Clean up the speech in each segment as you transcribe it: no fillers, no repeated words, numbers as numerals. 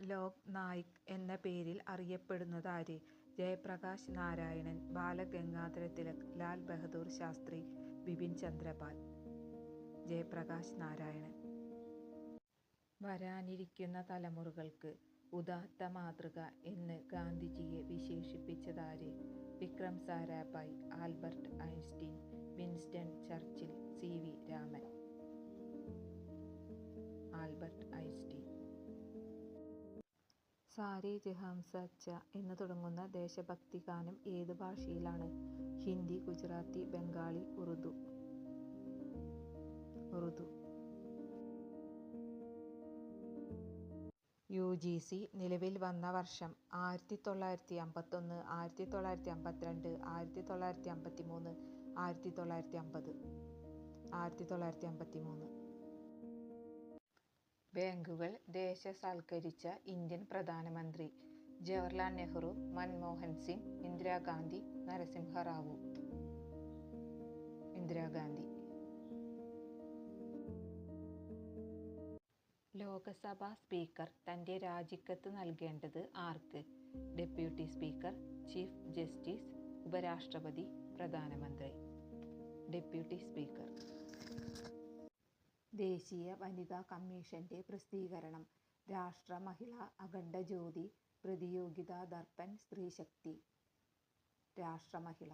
ലോക് നായിക് എന്ന പേരിൽ അറിയപ്പെടുന്നതാര്? ജയപ്രകാശ് നാരായണൻ, ബാലഗംഗാധര തിലക്, ലാൽ ബഹദൂർ ശാസ്ത്രി, ബിപിൻ ചന്ദ്രപാൽ. ജയപ്രകാശ് നാരായണൻ. വരാനിരിക്കുന്ന തലമുറകൾക്ക് ഉദാത്ത മാതൃക എന്ന് ഗാന്ധിജിയെ വിശേഷിപ്പിച്ചതാര്? Vikram Sarabhai, Albert Einstein, Winston Churchill, CV Raman. Albert Einstein. Saare Jahan Se Achha എന്ന് തുടങ്ങുന്ന ദേശഭക്തി ഗാനം ഏത് ഭാഷയിലാണ്? ഹിന്ദി, ഗുജറാത്തി, ബംഗാളി, ഉറുദു. UGC നിലവിൽ വന്ന വർഷം 1951, 1952, 1953, 1950. 1953. ബാങ്കുകൾ ദേശസാൽക്കരിച്ച ഇന്ത്യൻ പ്രധാനമന്ത്രി? ജവഹർലാൽ നെഹ്റു, മൻമോഹൻ സിംഗ്, ഇന്ദിരാഗാന്ധി, നരസിംഹ റാവു. ഇന്ദിരാഗാന്ധി. ലോകസഭാ സ്പീക്കർ തന്റെ രാജിക്കത്ത് നൽകേണ്ടത് ആർക്ക്? ഡെപ്യൂട്ടി സ്പീക്കർ, ചീഫ് ജസ്റ്റിസ്, ഉപരാഷ്ട്രപതി, പ്രധാനമന്ത്രി. Deputy speaker. ദേശീയ വനിതാ കമ്മീഷന്റെ പ്രസിദ്ധീകരണം? രാഷ്ട്ര മഹിള, അഖണ്ഡ ജ്യോതി, പ്രതിയോഗിതാ ദർപ്പൺ, സ്ത്രീശക്തി. രാഷ്ട്ര മഹിള.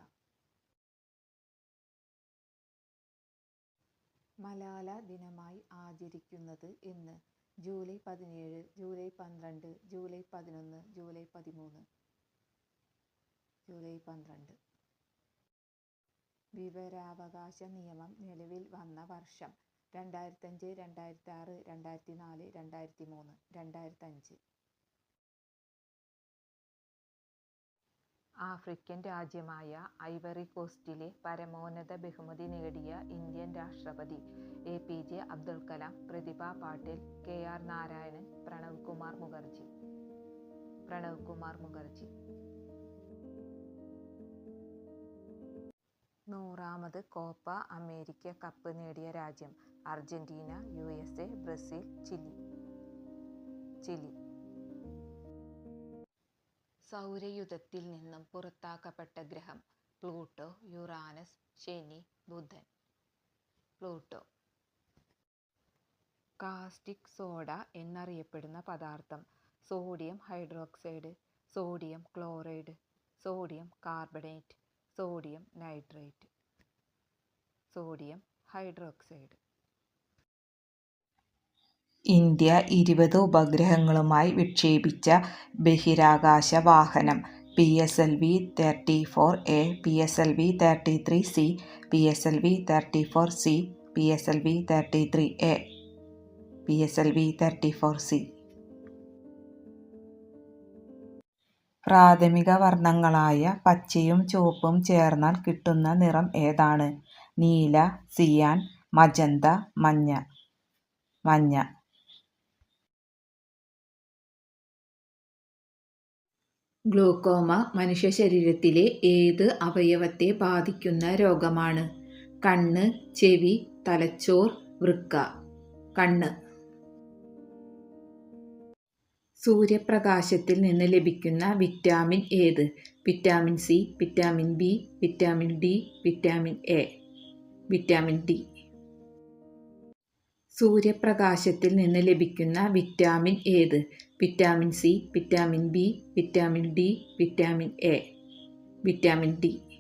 മലാല ദിനമായി ആചരിക്കുന്നത് എന്ന്? July 17, July 12, July 11, July 13. July 12. വിവരാവകാശ നിയമം നിലവിൽ വന്ന വർഷം? 2005, 2006, 2004, 2003. 2005. ആഫ്രിക്കൻ രാജ്യമായ ഐവറി കോസ്റ്റിലെ പരമോന്നത ബഹുമതി നേടിയ ഇന്ത്യൻ രാഷ്ട്രപതി? APJ Abdul Kalam, Pratibha Patil, KR Narayanan, Pranab Kumar Mukherjee. പ്രണവ് കുമാർ മുഖർജി. 100ാമത് കോപ്പ അമേരിക്ക കപ്പ് നേടിയ രാജ്യം? Argentina, USA, Brazil, Chile. Chile. സൗരയൂഥത്തിൽ നിന്നും പുറത്താക്കപ്പെട്ട ഗ്രഹം? പ്ലൂട്ടോ, യുറാനസ്, ശനി, ബുധൻ. പ്ലൂട്ടോ. കാസ്റ്റിക് സോഡ എന്നറിയപ്പെടുന്ന പദാർത്ഥം? Sodium hydroxide, sodium chloride, sodium carbonate, sodium nitrate. Sodium hydroxide. India 20 ഉപഗ്രഹങ്ങളുമായി വിക്ഷേപിച്ച ബഹിരാകാശ വാഹനം? PSLV-34A, PSLV-33C, PSLV-34C, PSLV-33A. PSLV-34C. പ്രാഥമിക വർണ്ണങ്ങളായ പച്ചയും ചുവപ്പും ചേർന്നാൽ കിട്ടുന്ന നിറം ഏതാണ്? നീല, സിയാൻ, മജന്ത, മഞ്ഞ. മഞ്ഞ. ഗ്ലൂക്കോമ മനുഷ്യ ശരീരത്തിലെ ഏത് അവയവത്തെ ബാധിക്കുന്ന രോഗമാണ്? കണ്ണ്, ചെവി, തലച്ചോർ, വൃക്ക. കണ്ണ്. സൂര്യപ്രകാശത്തിൽ നിന്ന് ലഭിക്കുന്ന വിറ്റാമിൻ ഏത്? Vitamin C, vitamin B, vitamin D, vitamin A. Vitamin D. സൂര്യപ്രകാശത്തിൽ നിന്ന് ലഭിക്കുന്ന വിറ്റാമിൻ ഏത്? Vitamin C, vitamin B, vitamin D, vitamin A. Vitamin D.